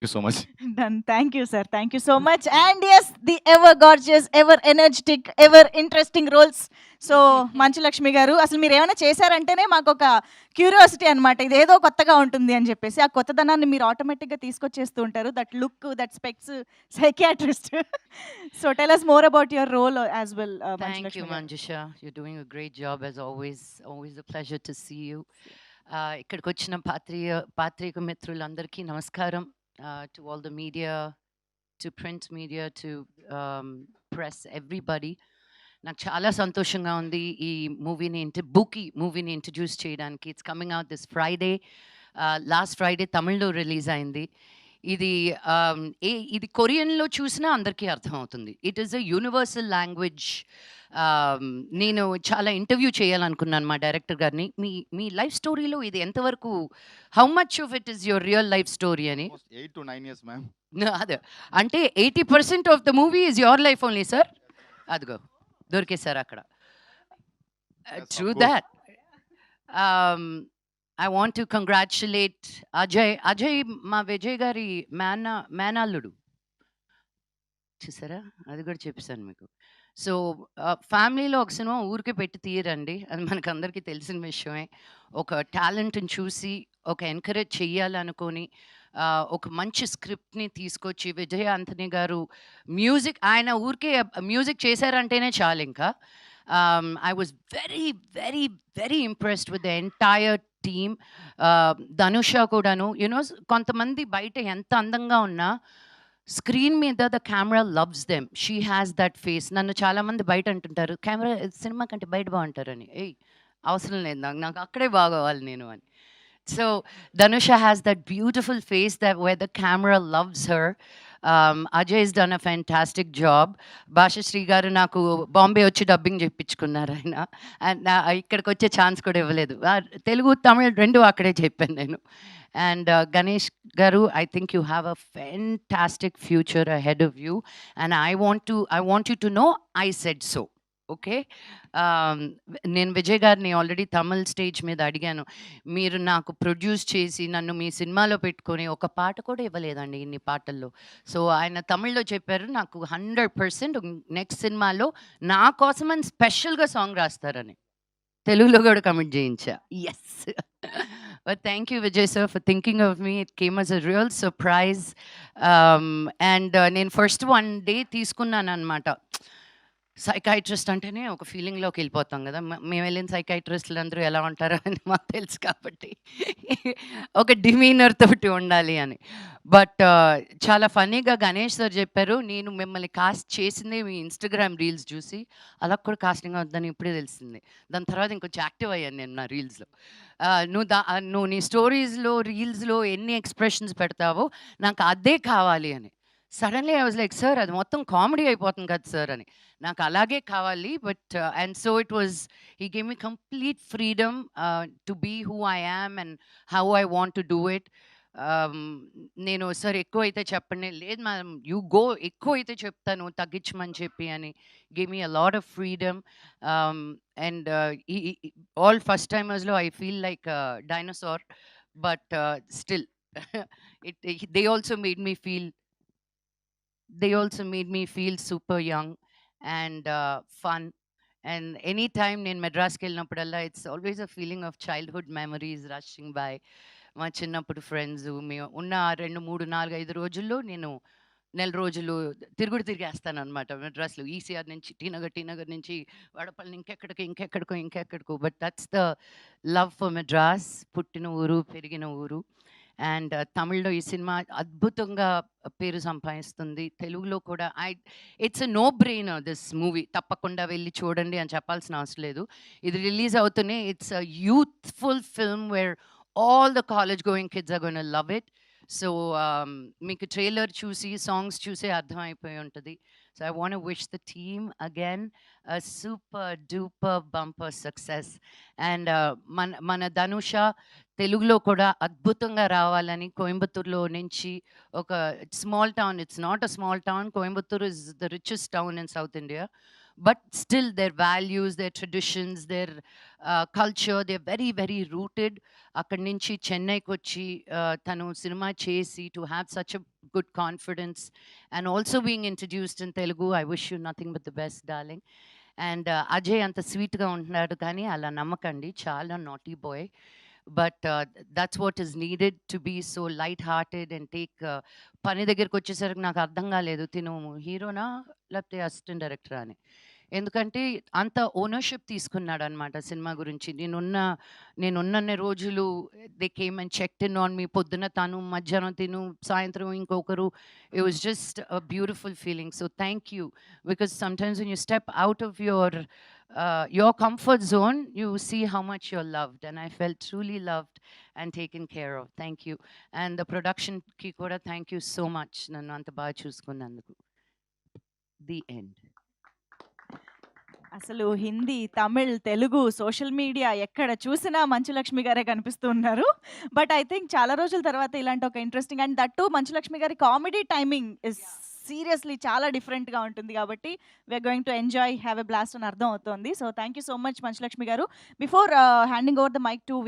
you so much. Done. Thank you, sir. Thank you so much. And yes, the ever gorgeous, ever energetic, ever interesting roles. So Manchu Lakshmi గారు, అసలు మీరు ఏమైనా చేశారంటేనే మాకు ఒక curiosity అనమాట, ఇదేదో కొత్తగా ఉంటుంది అని చెప్పేసి. ఆ కొత్తదనాన్ని మీరు ఆటోమేటిక్గా తీసుకొచ్చేస్తూ ఉంటారు. That look, that specs, psychiatrist. So tell us more about your role as well, మంచు Thank you, లక్ష్మి గారు. Manjusha. You're doing a great job as always. Always a pleasure to see you. ఇక్కడికి వచ్చిన పాత్రిక మిత్రులందరికీ నమస్కారం. To all the media, to print media, to press, everybody. నాకు చాలా సంతోషంగా ఉంది ఈ మూవీని ఇంట్రడ్యూస్ చేయడానికి. It's coming out this Friday. Last Friday తమిళ్లో రిలీజ్ అయింది. ఇది ఇది కొరియన్లో చూసినా అందరికీ అర్థమవుతుంది. It is a universal language. నేను చాలా ఇంటర్వ్యూ చేయాలనుకున్నాను మా డైరెక్టర్ గారిని. మీ లైఫ్ స్టోరీలో ఇది ఎంతవరకు, how much of it is your real life story అని. 8 to 9 years, ma'am. అదే అంటే 80% of the movie is your life only, sir. అదిగో దొరికేశారు అక్కడ. True that. I want to congratulate Ajay మా విజయ్ గారి మేనల్లుడు. చూసారా, అది కూడా చెప్పేశాను మీకు. సో ఫ్యామిలీలో ఒక సినిమా ఊరికే పెట్టి తీయరండి, అది మనకు అందరికీ తెలిసిన విషయమే. ఒక టాలెంట్ని చూసి ఒక ఎంకరేజ్ చెయ్యాలనుకొని ఒక మంచి స్క్రిప్ట్ని తీసుకొచ్చి విజయ్ ఆంథనీ గారు ఆయన ఊరికే మ్యూజిక్ చేశారంటేనే చాలు ఇంకా. I was very, very, very impressed with the entire team. ధనుష కూడాను, యునో, కొంతమంది బయట ఎంత అందంగా ఉన్నా స్క్రీన్ మీద the camera loves them. She has that face. నన్ను చాలామంది బయట అంటుంటారు, కెమెరా సినిమా కంటే బయట బాగుంటారని. అవసరం లేదు, నాకు అక్కడే బాగోవాలి నేను అని. So ధనుష has that beautiful face that wear the camera loves her. Ajay has done a fantastic job. Bhashasree గారు నాకు బాంబే వచ్చి డబ్బింగ్ చెప్పించుకున్నారు ఆయన. అండ్ ఇక్కడికి వచ్చే ఛాన్స్ కూడా ఇవ్వలేదు. తెలుగు తమిళ్ రెండు అక్కడే చెప్పాను నేను. అండ్ గణేష్ గారు, I think you have a fantastic future ahead of you, and I want you to know I said so. Okay. నేను విజయ్ గారిని ఆల్రెడీ తమిళ్ స్టేజ్ మీద అడిగాను, మీరు నాకు ప్రొడ్యూస్ చేసి నన్ను మీ సినిమాలో పెట్టుకొని ఒక పాట కూడా ఇవ్వలేదండి ఇన్ని పాటల్లో. సో ఆయన తమిళ్లో చెప్పారు, నాకు 100% నెక్స్ట్ సినిమాలో నా కోసమని స్పెషల్గా సాంగ్ రాస్తారని. తెలుగులో కూడా కమిట్ చేయించా. Yes. But thank you, Vijay sir, for thinking of me. It came as a real surprise. And నేను ఫస్ట్ 1 day తీసుకున్నాను అనమాట. సైకాట్రిస్ట్ అంటేనే ఒక ఫీలింగ్లోకి వెళ్ళిపోతాం కదా. మేము వెళ్ళిన సైకాట్రిస్టులు అందరూ ఎలా ఉంటారో అని మాకు తెలుసు కాబట్టి ఒక డిమీనర్ తోటి ఉండాలి అని. బట్ చాలా ఫన్నీగా గణేష్ సార్ చెప్పారు, నేను మిమ్మల్ని కాస్ట్ చేసింది మీ ఇన్స్టాగ్రామ్ రీల్స్ చూసి, అలా కూడా కాస్టింగ్ అవుతుందని ఇప్పుడే తెలిసింది. దాని తర్వాత ఇంకొంచెం యాక్టివ్ అయ్యాను నేను నా రీల్స్లో. నువ్వు నీ స్టోరీస్లో రీల్స్లో ఎన్ని ఎక్స్ప్రెషన్స్ పెడతావో నాకు అదే కావాలి అని. Suddenly I was like, sir అది మొత్తం కామెడీ అయిపోతుంది కదా సార్ అని. నాకు అలాగే కావాలి. But and so it was, he gave me complete freedom to be who I am and how I want to do it. నేను సార్ ఎక్కువ అయితే చెప్పండి, లేదు మ్యామ్ యూ గో, ఎక్కువ అయితే చెప్తాను తగ్గించమని చెప్పి అని. Give me a lot of freedom. And all first టైమర్స్లో I feel like dinosaur, but still they also made me feel super young and fun. And anytime నేను మెడ్రాస్కి వెళ్ళినప్పుడల్లా it's always a feeling of childhood memories rushing by. మా చిన్నప్పుడు friends మేము ఉన్న 2, 3, 4, 5 రోజుల్లో నేను నెల రోజులు తిరిగేస్తాను అనమాట మెడ్రాస్లో. ఈసీఆర్ నుంచి టీనగర్ నుంచి వడపల్లి, ఇంకెక్కడికో. But that's the love for Madras. పుట్టిన ఊరు, పెరిగిన ఊరు. అండ్ తమిళ్లో ఈ సినిమా అద్భుతంగా పేరు సంపాదిస్తుంది. తెలుగులో కూడా it's a no brainer this movie. తప్పకుండా వెళ్ళి చూడండి అని చెప్పాల్సిన అవసరం లేదు. ఇది రిలీజ్ అవుతూనే it's a youthful film where all the college going kids are going to love it. So మీకు ట్రైలర్ చూసి సాంగ్స్ చూసే అర్థమైపోయి ఉంటుంది. So I want to wish the team again a super duper bumper success. And మన ధనుష తెలుగులో కూడా అద్భుతంగా రావాలని కోయంబత్తూరులో నుంచి ఒక small town, it's not a small town, Coimbatore is the richest town in south India, but still their values, their traditions, their culture, they're very, very rooted. అక్కడి నుంచి చెన్నైకి వచ్చి తను సినిమా చేసి to have such a good confidence, and also being introduced in Telugu. I wish you nothing but the best, darling. And Ajay అంత స్వీట్గా ఉంటున్నాడు కానీ అలా నమ్మకండి, చాలా naughty boy. But that's what is needed to be so light hearted and take. పని దగ్గరికి వచ్చేసరికి నాకు అర్థం కాలేదు తిను హీరోనా లేకపోతే అసిస్టెంట్ డైరెక్టరా అని. ఎందుకంటే అంత ఓనర్షిప్ తీసుకున్నాడు అనమాట సినిమా గురించి. నేనున్నన్ని రోజులు they came and checked in on me. పొద్దున తను, మధ్యాహ్నం తిను, సాయంత్రం ఇంకొకరు. It was just a beautiful feeling. So thank you, because sometimes when you step out of your comfort zone, you see how much you're loved, and I felt truly loved and taken care of. Thank you. And the production ki kuda thank you so much, nannu anta baga chusukunnanduku. The end. అసలు Hindi, Tamil, Telugu, social media ఎక్కడ చూసినా మంచులక్ష్మి గారే కనిపిస్తూ ఉన్నారు. But I think చాలా రోజుల తర్వాత ఇలాంటి ఒక interesting and that too Manchu Lakshmi గారి కామెడీ టైమింగ్ ఇస్ సీరియస్లీ చాలా డిఫరెంట్‌గా ఉంటుంది కాబట్టి we are going to enjoy, have a blast అని అర్థం అవుతోంది. So thank you so much Manchu Lakshmi గారు. Before handing over the mic to Vijay